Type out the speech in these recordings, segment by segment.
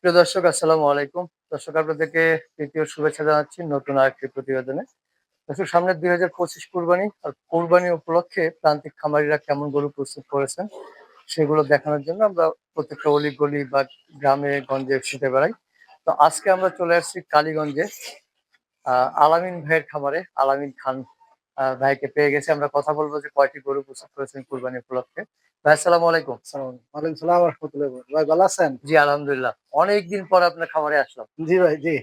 প্রিয় দর্শক আসসালামু আলাইকুম। দর্শক আপনাদেরকে তৃতীয় শুভেচ্ছা জানাচ্ছি নতুন আরেকটি প্রতিবেদনে। দর্শক সামনে ২০২৫ কুরবানি। আর কুরবানি উপলক্ষে প্রান্তিক খামারিরা কেমন গরু প্রস্তুত করেছেন সেগুলো দেখানোর জন্য আমরা প্রত্যেকটা অলি-গলি বা গ্রামে গঞ্জে ছুটে বেড়াই। তো আজকে আমরা চলে আসছি কালীগঞ্জে আ আলামিন ভাইয়ের খামারে। আলামিন খান ভাইকে পেয়ে গেছি। আমরা কথা বলব যে কয়টি গরু প্রস্তুত করেছেন কুরবানি উপলক্ষে। ভাই আসসালামু আলাইকুম। ওয়ালাইকুম সালাম ওয়া রাহমাতুল্লাহি ওয়া বারাকাতুহু। ভাই ভালো আছেন? জি আলহামদুলিল্লাহ। অনেকদিন পর আপনার খামারে আসলাম। জি ভাই, জি।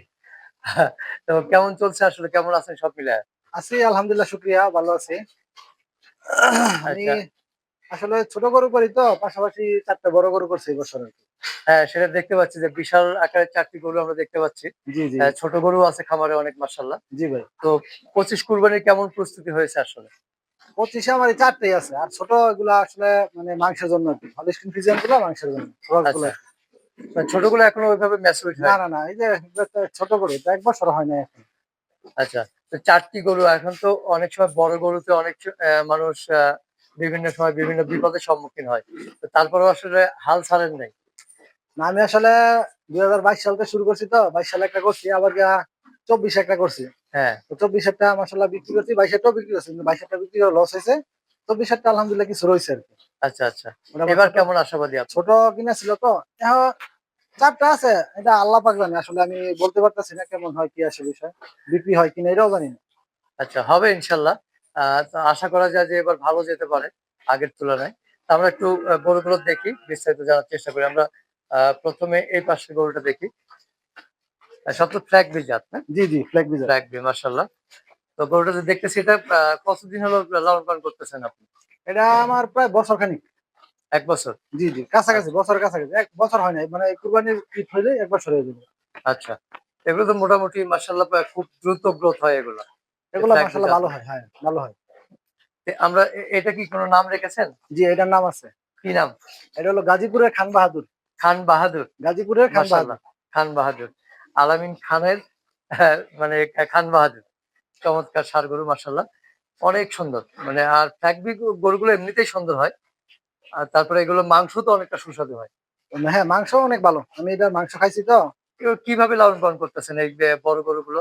তো কেমন চলছে আসলে? কেমন আছেন সব মিলায়? আছি আলহামদুলিল্লাহ শুকরিয়া ভালো আছি। আমি আচ্ছা। আসলে ছোট গরু করি তো পাশাপাশি ৪ টা বড় গরু করছি এই বছর আরকি। হ্যাঁ, সেটা দেখতে পাচ্ছি যে বিশাল আকারের ৪ টি গরু আমরা দেখতে পাচ্ছি। জি, জি, ছোট গরুও আছে খামারে অনেক মাশাআল্লাহ। জি ভাই। তো ২৫ কুরবানির কেমন প্রস্তুতি হয়েছে আসলে? ২৫ এ আমার এই ৪ টাই আছে। আর ছোট এগুলা আসলে মানে মাংসের জন্য আরকি। হলিস্টিন ফ্রিজিয়ান গুলা মাংসের জন্য। ক্রস গুলা। আচ্ছা। ছোটগুলো এখনো ওইভাবে ম্যাচুরড না, হয়নি। না, না। এই যে এগুলা তো ছোট গরু। এটা ১ বছর হয় নাই এখন। আচ্ছা। তো ৪ টি গরু এখন তো অনেক সময় বড় গরুতে অনেক মানুষ বিভিন্ন সময় বিভিন্ন বিপদের সম্মুখীন হয়। তো তারপরেও আসলে হাল ছাড়েন নাই। না আমি আসলে ২০২২ সাল থেকে শুরু করছি তো। ২২ সালে একটা করছি আবার ২৪ এ একটা করছি। হ্যাঁ, তো ২৪ এরটা মাশাআল্লাহ বিক্রি করছি, ২২ এরটাও বিক্রি করছি। কিন্তু ২২ এরটা বিক্রি করে লস হইছে। ২৪ এরটা আলহামদুলিল্লাহ কিছু রইছে আরকি। আচ্ছা, আচ্ছা। ওটা আবার এবার ছোট, কেমন আশাবাদী আপনি? ছোট কিনা ছিল তো। এখন ৪ টা আছে। এটা আল্লাহ পাক জানে। আসলে আমি বলতে পারতেছি না কেমন হয় কি আসে বিষয়। বিক্রি হয় কিনা এটাও জানি না। আচ্ছা হবে ইনশাল্লাহ। তো আশা করা যায় যে এবার ভালো যেতে পারে আগের তুলনায়। তো আমরা একটু গরুগুলো দেখি, বিস্তারিত জানার চেষ্টা করি। আমরা ১ম এ এই পাশের গরুটা দেখি। সব তো ফ্ল্যাগ বি জাত, না? জি, জি, ফ্ল্যাগ বিজার। ফ্ল্যাগ বি মাশাআল্লাহ। তো গরুটা যে দেখতেছি এটা কতদিন হলো লালন পালন করতেছেন আপনি? এটা আমার প্রায় বছর খানিক। ১ বছর? জি, জি, কাছাকাছি আচ্ছা, বছরের কাছাকাছি। ১ বছর হয় নাই। মানে কুরবানির ঈদ হইলেই ১ বছর হয়ে যাবে। আচ্ছা। এগুলো তো মোটামুটি মাশাআল্লাহ খুব দ্রুত গ্রোথ হয় এগুলা। এই এগুলা ফ্ল্যাগ বি মাশাআল্লাহ ভালো জাতের। হয়। হ্যাঁ, ভালো হয়। আমরা এটা কি কোন নাম রেখেছেন? জি, এটার নাম আছে। কি নাম? এটা হলো গাজীপুরের খান বাহাদুর। খান বাহাদুর? গাজীপুরের খান মাশাআল্লাহ। বাহাদুর। খান বাহাদুর। আলামিন খানের মানে খান বাহাদুর। চমৎকার ষাঁড় গরু মাশাআল্লাহ। অনেক সুন্দর। মানে আর ফ্যাগবি গরুগুলো এমনিতেই সুন্দর হয়। আর তারপরে এগুলোর মাংস তো অনেকটা সুস্বাদু হয়। হ্যাঁ, মাংসও অনেক ভালো। আমি এটার মাংস খাইছি তো। কিভাবে লালন পালন করতেছেন এই যে বড় গরুগুলো?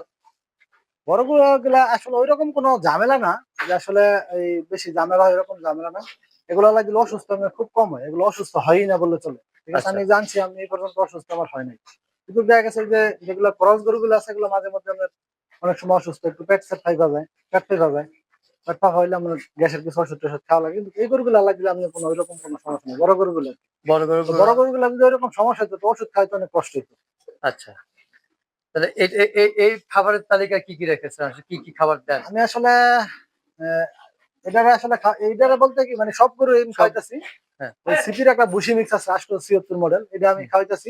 বড় গরুগুলা আসলে ঐরকম কোনো ঝামেলা না। যে আসলে এই বেশি ঝামেলা হয় এরকম ঝামেলা না। এগুলো লাগলে অসুস্থ আমার খুব কম হয়। এগুলো অসুস্থ হয়ই না বললে চলে। ঠিক আছে? আচ্ছা, আমি জানছি আমি এই পর্যন্ত অসুস্থ আমার হয় নাই। কিন্তু দেখা গেছে যে যেগুলো ক্রস গরুগুলো আছে এগুলো মাঝে মধ্যে আমার অনেক সময় অসুস্থ একটু পেট ফাইবা যায়, পেট ফাইবা যায়। পেট ফাঁপা হইলে আমার গ্যাসের কিছু ওষুধ-টষুধ খাওয়া লাগে। কিন্তু এই গরুগুলো লাগলে আমি কোনো ঐরকম কোনো সমস্যা নেই। বড় গরুগুলো। বড় তো গরুগুলো বড় গরুগুলো যদি ওইরকম সমস্যা হতো তো ওষুধ খাইতে অনেক কষ্ট হইতো। আচ্ছা। তাহলে এ এ এ এই খাবারের তালিকায় কি রেখেছেন? আসলে কি খাবার দেন? আমি আসলে অ্যা এটারে আসলে এইটারে বলতে কি মানে সব গরু আমি সব খাওয়াইতাছি। হ্যাঁ, ওই সিপির একটা ভুসি মিক্স আছে ৮৭৬ মডেল। এটা আমি হুম, খাওয়াইতাছি।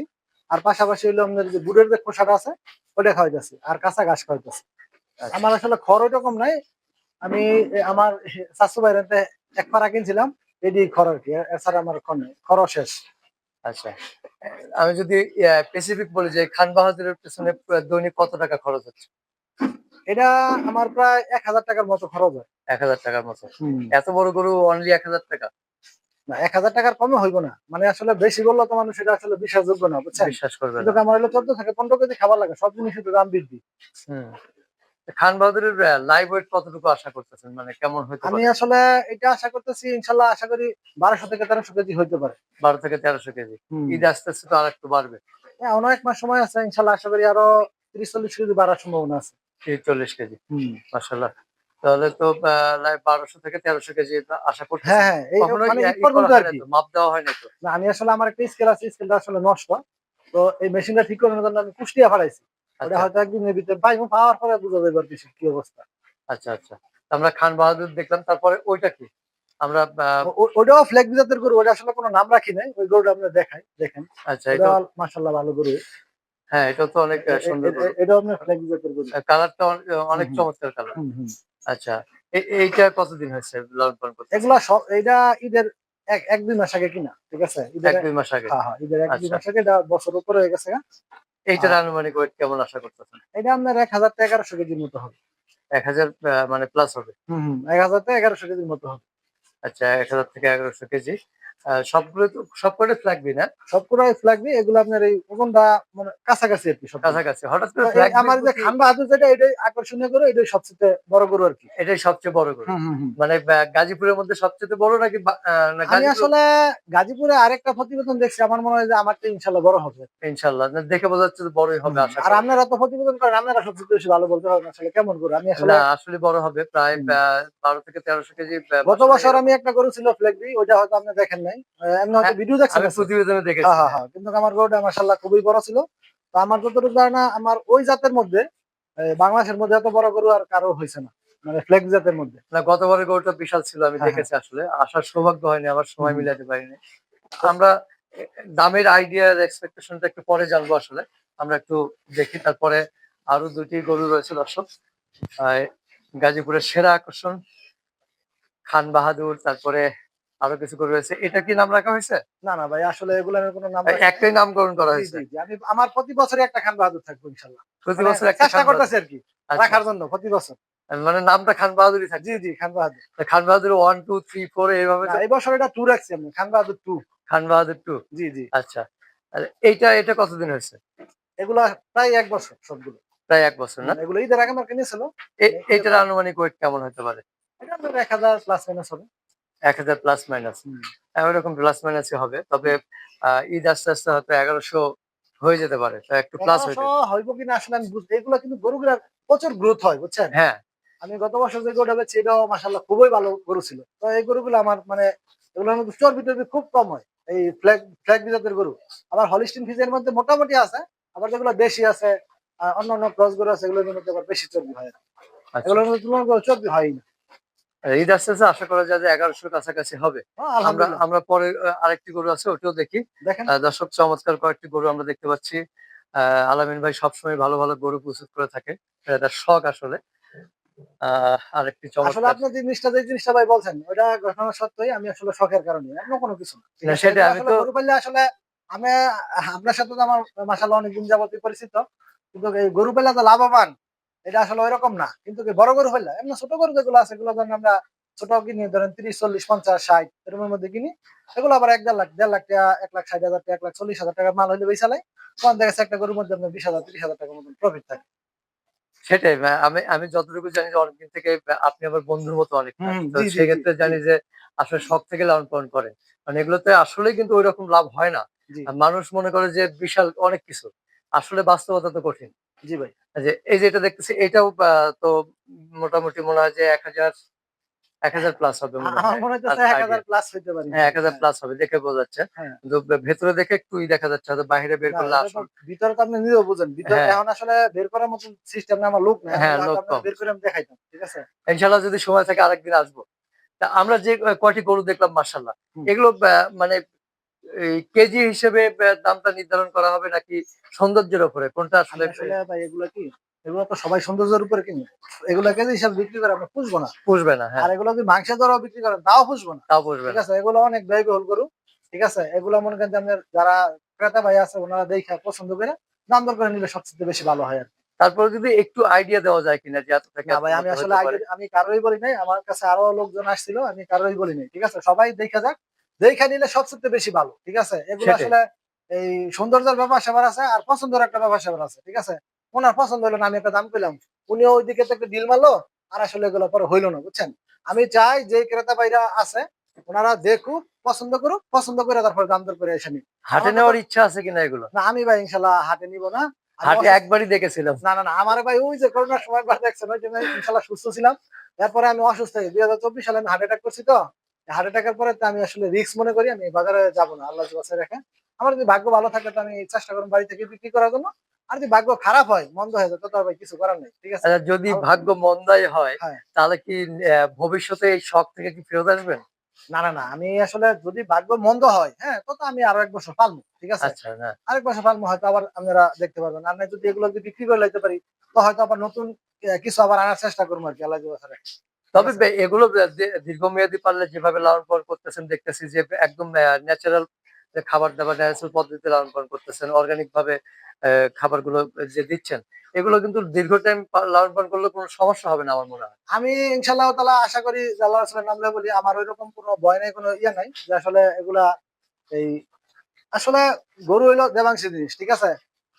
আর পাশাপাশি হইলো আপনার যে গুড়ের যে খোসাটা আছে ওইটা খাওয়াইতাছি। আর কাঁচা ঘাস খাওয়াইতাছি। আচ্ছা, আমার আসলে খড় ওইরকম নাই। আমি আমার চাচু ভাইয়ের হাতে ১ পাড়া কিনছিলাম। এডি খড় আরকি। এছাড়া আমার খড় নাই। খড়ও শেষ। আচ্ছা। আমি যদি স্পেসিফিক বলি যে খান বাহাদুরের পেছনে দৈনিক কত টাকা খরচ হচ্ছে? এটা আমার প্রায় ৳১,০০০ র মতো খরচ হয়। ৳১,০০০ র মতো। হুম। এত বড় গরু অনলি ৳১,০০০? না ৳১,০০০ র কমে হইব না। মানে আসলে বেশি বললে তো মানুষ এটা আসলে বিশ্বাসযোগ্য না, বুঝছেন? বিশ্বাস করবে কিন্তু না। আমার হলো ১৪ থেকে ১৫ কেজি খাবার লাগে। সব জিনিসের তো দাম বৃদ্ধি। হুম। খান বাহাদুরের লাইভ ওয়েট কতটুকু আশা করতেছেন? মানে কেমন হইতে আমি পারে? আসলে এটা আশা করতেছি ইনশাআল্লাহ আশা করি ১২০০ থেকে ১৩০০ কেজি হইতে পারে। ১২ থেকে ১৩০০ কেজি। হুম। ঈদ আসতেছে তো আরেকটু বাড়বে। হ্যাঁ, অনেক মাস সময় আছে। ইনশাআল্লাহ আশা করি আরো ৩০-৪০ কেজি বাড়ার সম্ভাবনা আছে। ৩০-৪০ কেজি। হুম। মাশাআল্লাহ। তাহলে তো লাইভ ১২০০ থেকে ১৩০০ কেজি আশা হ্যাঁ, করতেছেন। হ্যাঁ। এই কখনো মানে ঈদ করা পর্যন্ত হয় নাই আরকি। তো? মাপ দেওয়া হয় নাই তো? না আমি আসলে আমার একটা স্কেল আছে। স্কেলটা আসলে নষ্ট। তো এই মেশিনটা ঠিক করানোর জন্য আমি কুষ্টিয়া পাঠাইছি। ওটা আচ্ছা, হয়তো ১ দিনের ভিতরে পাইবো। পাওয়ার পরে বুঝা যাবে আরকি কি অবস্থা। আচ্ছা, আচ্ছা। আমরা খান বাহাদুর দেখলাম। তারপরে ওইটা কি? আমরা ওটাও ফ্ল্যাগ জাতের গরু। ওটা আসলে কোনো নাম রাখি নাই। ওই গরুটা আপনার দেখাই, দেখেন। আচ্ছা ওটা এটাও মাশাআল্লাহ ভালো গরু। হ্যাঁ, এটাও তো অনেক সুন্দর গরু। এটাও আপনার ফ্ল্যাগ জাতের গরু। কালারটা হুম, অনেক হুম, চমৎকার কালার। হুম, হুম। আচ্ছা। এইটা কতদিন হয়েছে লালন পালন করতেছেন? এগুলা এইটা ঈদের ১-২ মাস আগে কিনা। ঠিক আছে? ঈদের ১-২ মাস আগে। হ্যাঁ, হ্যাঁ। ঈদের ১-২ আচ্ছা। মাস আগে এটা বছর উপরে হয়ে গেছে গা। আ এইটার আনুমানিক ওয়েট কেমন আশা করতেছেন? এটা আপনার ১,০০০ থেকে ১১০০ কেজির মতো হবে। ১,০০০ মানে প্লাস হবে। হুম, হুম। ১,০০০ থেকে ১১০০ কেজির মতো হবে। আচ্ছা ১,০০০ থেকে ১১০০ কেজি। সবকটা ফ্ল্যাগবি না? সবগুলাই ফ্ল্যাগবি, এগুলো আপনার এই ওজনটা মানে কাছাকাছি আরকি সবগুলো। কাছাকাছি। হঠাৎ তো করে এই ফ্ল্যাগবির আমার যে প্রতি খান বাহাদুর যেটা এটাই আকর্ষণীয় গরু, এটাই সবচেয়ে বড় গরু আরকি। এটাই সবচেয়ে বড় গরু। হুম, হুম, হুম। মানে গাজীপুরের মধ্যে সবচাইতে বড় নাকি না আমি গাজীপুর? আসলে গাজীপুরে আরেকটা প্রতিবেদন দেখছি। আমার মনে হয় যে আমারটা ইনশাআল্লাহ বড় হবে। ইনশাআল্লাহ। না দেখে বোঝা যাচ্ছে যে বড়ই হবে হুম। আশা আর করা যায়। আপনারা তো প্রতিবেদন করেন, আপনারা সবচেয়ে বেশি ভালো বলতে পারবেন আসলে কেমন গরু। আমি আসলে না আসলে বড় হবে প্রায় হুম। ১২ থেকে ১৩০০ কেজি গত বাছুর বছর আমি এরকম। একটা গরু ছিল ফ্ল্যাগবি, ওইটা হয়তো আপনি দেখেন নাই। এমনি হয়তো হ্যাঁ, ভিডিও দেখছেন আমি আছে। প্রতিবেদনে হ্যাঁ, দেখেছি। হ্যাঁ, হ্যাঁ। হ্যাঁ। কিন্তু আমার গরুটা মাশাআল্লাহ খুবই বড় ছিল। তো আমার যতটুকু ধারণা আমার ওই জাতের মধ্যে বাংলাদেশের মধ্যে এত বড় গরু আর কারো হইছে না। মানে ফ্ল্যাগ জাতের মধ্যে। না গতবারের গরুটা বিশাল ছিল। আমি হ্যাঁ, হ্যাঁ। দেখেছি আসলে। আসার সৌভাগ্য হয়নি। আবার হুম, সময় হুম। মিলাতে পারিনি। তো আমরা দামের আইডিয়ার এক্সপেকটেশন টা একটু পরে জানবো আসলে। আমরা একটু দেখি তারপরে আরো ২ টি গরু রয়েছে দর্শক। আ গাজীপুরের সেরা আকর্ষণ খান বাহাদুর, তারপরে আরো কিছু গরু রয়েছে। এটা কি নাম রাখা হয়েছে? না, না ভাই আসলে এগুলার কোনো নাম রাখি নাই। একটাই নামকরণ করা জি, হয়েছে। জি, জি। আমি আমার প্রতি বছরই একটা খান বাহাদুর থাকবো ইনশাআল্লাহ। প্রতি মানে বছর একটা চেষ্টা খান বাহাদুর। করতেছি আরকি আচ্ছা, রাখার আচ্ছা। জন্য প্রতি বছর। মানে নামটা খান বাহাদুরই জি, থাকবে। জি, খান বাহাদুর। তো খান বাহাদুর ১, ২, ৩, ৪ এভাবে না তো এই বছর এটা 2 রাখছি আমি। খান বাহাদুর 2। খান বাহাদুর 2। জি, জি। আচ্ছা। আর এটা কতদিন হয়েছে? এগুলা প্রায় ১ বছর সবগুলো। প্রায় ১ বছর না? এগুলো ঈদের আগে আমার কিনেছিল। মানে ঈদের এইটার পর আনুমানিক ওয়েট কেমন হতে পারে? এটা আপনার ১,০০০ প্লাস মাইনাস হবে। ১,০০০ প্লাস মাইনাস। হুম, ওইরকম প্লাস মাইনাসই হবে। তবে হুম। ঈদ আসতে হয়তো ১১০০ হয়ে যেতে পারে। তো একটু প্লাস ১১০০ হইতে হইব কিনা আসলে আমি এগুলা কিন্তু গরুগুলার প্রচুর গ্রোথ হয় বুঝছেন? হ্যাঁ, আমি গত বছর যে গরুটা বেচছি এটাও মাশাআল্লাহ খুবই ভালো গরু ছিল। তো এই গরুগুলো আমার মানে এগুলোর মধ্যে চর্বি-টর্বি খুব কম হয়। এই ফ্ল্যাগ জাতের গরু। আবার হলিস্টিন ফ্রিজিয়ানের মধ্যে মোটামুটি আছে। আবার যেগুলো দেশি আছে, অন্যান্য ক্রস গরু আছে এগুলোর মধ্যে আবার বেশি চর্বি হয়। আচ্ছা। এগুলোর মধ্যে তুলনামূলক চর্বি হয়ই না। ঈদ আসতেছে আশা করা যায় যে ১১০০ র কাছাকাছি হবে। আমরা আলহামদুলিল্লাহ। আমরা পরে আরেকটি গরু আছে ওটিও দেখি। দেখেন দর্শক চমৎকার কয়েকটি গরু আমরা দেখতে পাচ্ছি। আ আলামিন ভাই সবসময় ভালো গরু প্রস্তুত করে থাকে। এটা তার শখ আসলে। আরেকটি আসলে চমৎকার আপনি যে জিনিসটা ভাই বলছেন ওইটা ঘটনা সত্যই আমি আসলে শখের কারণে অন্য কোনো কিছু না। ঠিক না আছে? সেটাই এগুলো আমি আসলে তো গরু পাললে আসলে আমি আপনার সাথে তো আমার মাশাআল্লাহ অনেকদিন যাবতই পরিচিত। কিন্তু এই গরু পাললে যে লাভবান এটা আসলে ঐরকম না। কিন্তু কি বড় গরু হইলে এমনি ছোট গরু যেগুলো আছে এগুলো ধরেন আমরা ছোট কিনি ধরেন ৩০, ৪০, ৫০, ৬০ এরকমের মধ্যে কিনি। এগুলো আবার ১ ১.৫ লাখ, ১.৫ লাখ টাকা, ১,৬০,০০০ টাকা, ১,৪০,০০০ টাকার মাল হইলে বেচা যায়। তখন দেখা যাচ্ছে একটা গরুর মধ্যে আপনার ২০,০০০, ৩০,০০০ টাকার মতন প্রফিট থাকে। সেটাই আমি যতটুকু জানি যে অনেকদিন থেকে আপনি আমার বন্ধুর মতো অনেকটা। হুম, তো জি, জি, জি, সেক্ষেত্রে জি, জানি যে আসলে শখ থেকে লালন পালন করেন। মানে এগুলোতে আসলেই কিন্তু ঐরকম লাভ হয় না। জি, মানুষ মনে করে যে বিশাল অনেক কিছু। আসলে বাস্তবতা তো কঠিন। জি ভাই। যে এই যে এটা দেখতেছি এটাও তো মোটামুটি মনে হয় যে ১,০০০ প্লাস হবে মনে আমার হয়। মনে হইতেছে আইডিয়া। ১,০০০ প্লাস হইতে পারে হ্যাঁ, ইনশাআল্লাহ। ১,০০০ হ্যাঁ, প্লাস হবে দেখে বোঝা যাচ্ছে। হ্যাঁ। কিন্তু ভেতরে দেখে একটু দেখা যাচ্ছে হয়তো বাহিরে বের না করলে এটা তো আসল ভিতরে তো আপনি নিজেও বুঝেন। ভিতরে হ্যাঁ, এখন আসলে বের করার মতন সিস্টেম না আমার লোক নাই। না হ্যাঁ, হলে হয়তো লোক আপনাকে কম। বের করে আমি দেখাইতাম। ঠিক আছে? ইনশাআল্লাহ যদি সময় থাকে আরেকদিন আসবো। তা আমরা যে কয়টি গরু দেখলাম মাশাআল্লাহ। হুম। এগুলো মানে এই কেজি হিসেবে দামটা নির্ধারণ করা হবে নাকি সৌন্দর্যের উপরে? কোনটা আসলে আমি আসলে ভাই এগুলা কি এগুলো তো সবাই সৌন্দর্যের উপরে কিনে। এগুলা কেজি হিসাবে বিক্রি করে আমরা পুষবো না। পুষবে না? আর হ্যাঁ, এগুলো যদি মাংসের দরেও বিক্রি করেন তাও পুষবো না। তাও পুষবে ঠিক না। আছে? এগুলো অনেক ব্যয়বহুল গরু। ঠিক আছে? এগুলো মনে করেন যে আপনার যারা ক্রেতা ভাই আছে উনারা দেইখা পছন্দ করে দাম দর করে নিলে সবচেয়ে বেশি ভালো হয় আরকি। তারপরে যদি একটু আইডিয়া দেওয়া যায় কিনা যে এত থেকে না ভাই এতর আমি মধ্যে আসলে হইতে আগে পারে? আমি কারোরই বলি নাই। আমার কাছে আরো লোকজন আসছিল। আমি কারোরই বলি নাই। ঠিক আছে? সবাই দেইখা যাক। দেইখা নিলে সবচাইতে বেশি ভালো। ঠিক আছে? এগুলো সেটাই। আসলে এই সৌন্দর্যের ব্যাপার-স্যাপার আছে আর পছন্দের একটা ব্যাপার-স্যাপার আছে। ঠিক আছে? উনার পছন্দ হইলো না আমি একটা দাম কইলাম। উনিও ওইদিকে তো একটা ডিল মারলো। আর আসলে এগুলো পরে হইল না। বুঝছেন? আমি চাই যে ক্রেতা ভাইরা আছে উনারা দেখুক, পছন্দ করুক, পছন্দ করে তারপরে দাম দর করে এসে নিক। হাটে আমাকে তো নেওয়ার ইচ্ছা আছে কিনা এগুলো? না আমি ভাই ইনশাআল্লাহ হাটে নিব না। আমি হাটে অসুস্থ একবারই দেখেছিলাম। না, না, না। আমারে ভাই ওই যে করোনার সময় একবার দেখছেন ওই জন্য ইনশাআল্লাহ সুস্থ ছিলাম। এরপরে আমি অসুস্থ হই। ২০২৪ সালে আমি হার্ট অ্যাটাক করছি তো। হার্ট অ্যাটাকের পরে তো আমি আসলে রিস্ক মনে করি আমি বাজারে যাব না। আল্লাহ যদি বাঁচায় রাখে। আমার যদি ভাগ্য ভালো থাকে তো আমি চেষ্টা করব বাড়ি থেকে বিক্রি করার জন্য। আর যদি ভাগ্য খারাপ হয়, মন্দ হয়ে যায় তো আর ভাই কিছু করার নাই। ঠিক আছে? আচ্ছা যদি ভালো ভাগ্য মন্দাই হয় হ্যাঁ। তাহলে কি ভবিষ্যতে এই শখ থেকে কি ফেরত আসবেন? না, না, না। আমি আসলে যদি ভাগ্য মন্দ হয়, হ্যাঁ? তো আমি আরো ১ বছর পালবো। ঠিক আছে? আচ্ছা না। আরেক বছর পালবো হয়তো আবার আপনারা দেখতে পারবেন। আর নাই যদি এগুলো যদি বিক্রি করে লাইতে পারি তো হয়তো আবার নতুন কিছু আবার আনার চেষ্টা করবো আরকি আল্লাহ যদি বাঁচায় রাখে। ঠিক তবে আছে? এগুলো দীর্ঘমেয়াদী পাললে যেভাবে লালন পালন করতেছেন দেখতেছি যে একদম ন্যাচারাল যে খাবার-দাবার ন্যাচারাল পদ্ধতিতে লালন পালন করতেছেন। অর্গানিক ভাবে খাবারগুলো যে দিচ্ছেন। এগুলো কিন্তু দীর্ঘ টাইম লালন পালন করলে কোনো সমস্যা হবে না আমার মনে হয়। আমি ইনশাআল্লাহ তাআলা আশা করি যে আল্লাহ রাসূলের নাম লয়ে বলি, আমার ওইরকম কোনো ভয় নাই, কোনো ইয়ে নাই যে আসলে এগুলা এই আসলে গরু হইলো দেবাংশী জিনিস, ঠিক আছে?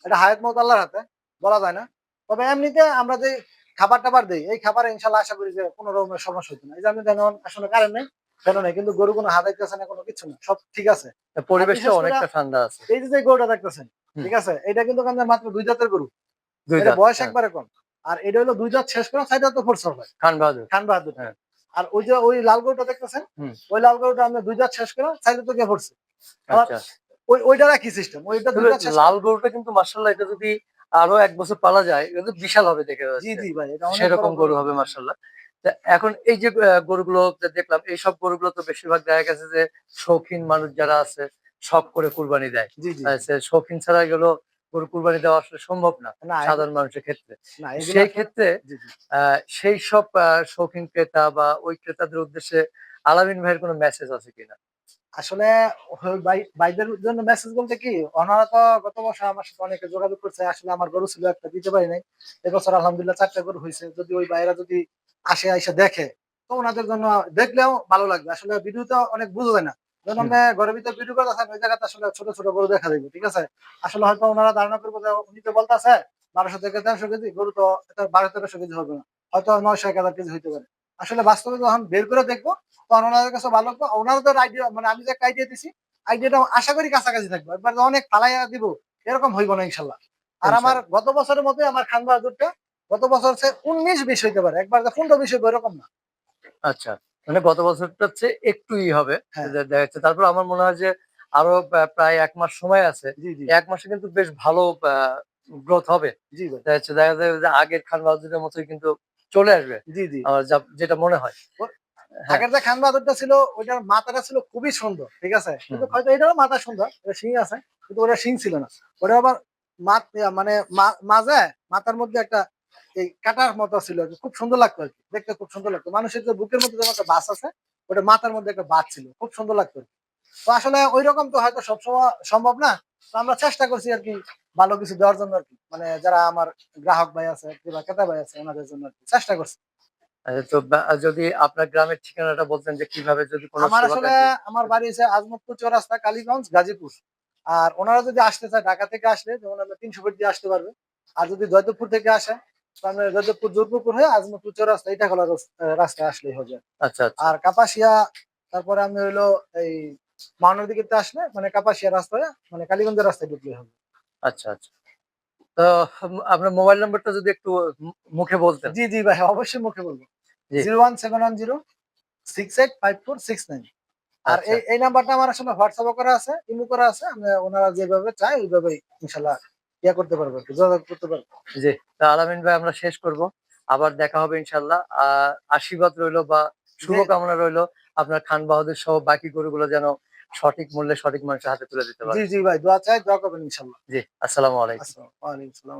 এটা হায়াত মউত আল্লাহর হাতে, বলা যায় না। তবে এমনিতে আমরা যে খাবার-টাবার দেই, এই খাবারে ইনশাআল্লাহ আশা করি যে কোন রকমের সমস্যা হইতো না। এই যে আমি যেমন আসলে কারেন্ট নেই, ফ্যানও নেই, কিন্তু গরু কোনো হাদাইতেছে না, কোনো কিচ্ছু না। সব ঠিক আছে। আর পরিবেশটা বিশেষ করে অনেকটা ঠান্ডা আছে। এই যে গরুটা দেখতেছেন, হুম, ঠিক আছে? এটা কিন্তু আপনার মাত্র ২ জাতের গরু। ২ এটা দাঁত। বয়স হ্যাঁ, একবারে কম। আর এটা হইলো ২ জাত শেষ করে ৪ দাঁতে ফোরসল হয়। খান বাহাদুর। খান বাহাদুর। হ্যাঁ, আর ওই যে ওই লাল গরুটা দেখতেছেন, হুম, ওই লাল গরুটা আমরা ২ দাঁত শেষ করে ৪ দাঁতে গিয়ে পড়ছে। আবার আচ্ছা। ওইটার একই সিস্টেম। ওইটা ২ তবে দাঁত শেষ করে। লাল গরুটা কিন্তু মাশাআল্লাহ এটা যদি আরো ১ বছর পালা যায়, এটা তো বিশাল হবে দেখে জি, যাচ্ছে। জি ভাই, এটা অনেক বড় সেরকম গরু গরু হবে হবে। মাশাআল্লাহ। তা এখন এই যে গরুগুলো যে দেখলাম, এইসব গরুগুলো তো বেশিরভাগ দেখা গেছে যে শৌখিন মানুষ যারা আছে শখ করে কুরবানি দেয়। জি, জি। শৌখিন ছাড়া এগুলো গরু কুরবানি দেওয়া আসলে সম্ভব না না সাধারণ মানুষের ক্ষেত্রে। না, এগুলো সেই আসলে ক্ষেত্রে জি, জি। সেই সব শৌখিন ক্রেতা বা ওই ক্রেতাদের উদ্দেশ্যে আলামিন ভাইয়ের কোনো মেসেজ আছে কিনা? আসলে ভাইদের জন্য মেসেজ বলতে কি, ওনারা তো গত বছর আমার সাথে অনেকে যোগাযোগ করছে। আসলে আমার গরু ছিল একটা, দিতে পারি নাই। এবছর আলহামদুলিল্লাহ ৪ টা গরু হইছে। যদি ওই ভাইয়েরা যদি আসে, আইসা দেখে, তো ওনাদের জন্য দেখলেও ভালো লাগবে। আসলে ভিডিওতে অনেক বোঝা যায় না। যখন হুম, আপনি ঘরের ভিতরে ভিডিও করতেছেন, ওই জায়গাতে আসলে ছোট, ছোট গরু দেখা যাবে। ঠিক আছে? আসলে হয়তো ওনারা ধারণা করবে যে উনি তো বলতেছে ১২০০ থেকে ১৩০০ কেজি, গরু তো এটা ১২-১৩০০ কেজি হবে না। হয়তো ৯০০-১০০০ কেজি হইতে পারে। আসলে বাস্তবে যখন বের করে দেখবো, তখন ওনাদের কাছে ভালো লাগবে। ওনাদের আইডিয়া, মানে আমি যে একটা আইডিয়া দিছি, আইডিয়াটা আশা করি কাছাকাছি থাকবে। একবার যে অনেক ফালাইয়া দিব, এরকম হইব না ইনশাল্লাহ। আর আমার ইনশাআল্লাহ। গত বছরের মতোই আমার খান বাহাদুরটা গত বছর হচ্ছে ১৯-২০ হইতে পারে। একবার যে ১৫-২০ হইব এরকম না। আচ্ছা। মানে গত বছরটার চেয়ে একটু হবে। হ্যাঁ, দেখা যাচ্ছে। তারপর আমার মনে হয় যে আরো প্রায় ১ মাস সময় আছে। জি, জি, ১ মাসে কিন্তু বেশ ভালো গ্রোথ হবে। জি ভাই। দেখা যায় যে আগের খান বাহাদুরের মতোই কিন্তু চলে আসবে। জি, জি। আমার যেটা মনে হয়। ও হ্যাঁ, আগের যে খান বাহাদুরটা ছিল, ওইটার মাথাটা ছিল খুবই সুন্দর। ঠিক আছে? হুম, কিন্তু হয়তো এটারও মাথা সুন্দর। এটা শিং আছে। কিন্তু ওটার শিং ছিল না। ওটা আবার মানে মাঝে মাথার মধ্যে একটা এই কাটার মতো ছিল আরকি। খুব সুন্দর লাগতো আরকি। দেখতে খুব সুন্দর লাগতো। মানুষের যে বুকের মধ্যে যেমন একটা বাছ আছে, ওটা মাথার মধ্যে একটা বাছ ছিল। খুব সুন্দর লাগতো আরকি। তো আসলে ঐরকম তো হয়তো সবসময় সম্ভব না। তো আমরা চেষ্টা করছি আরকি ভালো কিছু দেওয়ার জন্য আরকি। মানে যারা আমার গ্রাহক ভাই আছে কিংবা ক্রেতা ভাই আছে, ওনাদের জন্য আরকি চেষ্টা করছি। তো যদি আপনার গ্রামের ঠিকানাটা বলতেন যে কিভাবে যদি কোন আমার আসলে শুভাকাঙ্ক্ষী আমার বাড়ি হচ্ছে আজমতপুর চৌরাস্তা, কালীগঞ্জ, গাজীপুর। আর ওনারা যদি আসতে চায় ঢাকা থেকে আসলে, যেমন আমরা ৩০০ ফিট দিয়ে আসতে পারবে। আর যদি জয়দেবপুর থেকে আসে, তাহলে জয়দেবপুর জোরপুর হয়ে আজমতপুর চৌরাস্তা, এটা হলো রাস্তায় আসলেই হবে। আচ্ছা, আচ্ছা, আর কাপাসিয়া, তারপরে আমি হইলো এই মাওনার দিকে আসলে, মানে কাপাসিয়া রাস্তায়, মানে কালীগঞ্জের রাস্তায় ঢুকলেই হবে। আচ্ছা, আচ্ছা। তো আপনার মোবাইল নাম্বারটা যদি একটু মুখে বলতেন। জি, জি ভাই, অবশ্যই মুখে বলবো। জি, 01710 684669। আর আচ্ছা, এই নাম্বারটা আমার আসলে হোয়াটসঅ্যাপ করা আছে, ইমো করা আছে। আমি ওনারা যেভাবে চায় ওইভাবেই ইনশাআল্লাহ ইয়া করতে পারবো আরকি, যোগাযোগ করতে পারবো। জি। তো আলামিন ভাই আমরা শেষ করব। আবার দেখা হবে ইনশাআল্লাহ। আশীর্বাদ রইলো বা জি, শুভকামনা রইলো আপনার খান বাহাদুর সহ বাকি গরুগুলো যেন সঠিক মূল্যে সঠিক মানুষের হাতে তুলে দিতে জি, পারেন। জি ভাই, দোয়া চাই, দোয়া করবেন ইনশাআল্লাহ। জি, আসসালামু আলাইকুম। আসসালাম ওয়ালাইকুম আসসালাম।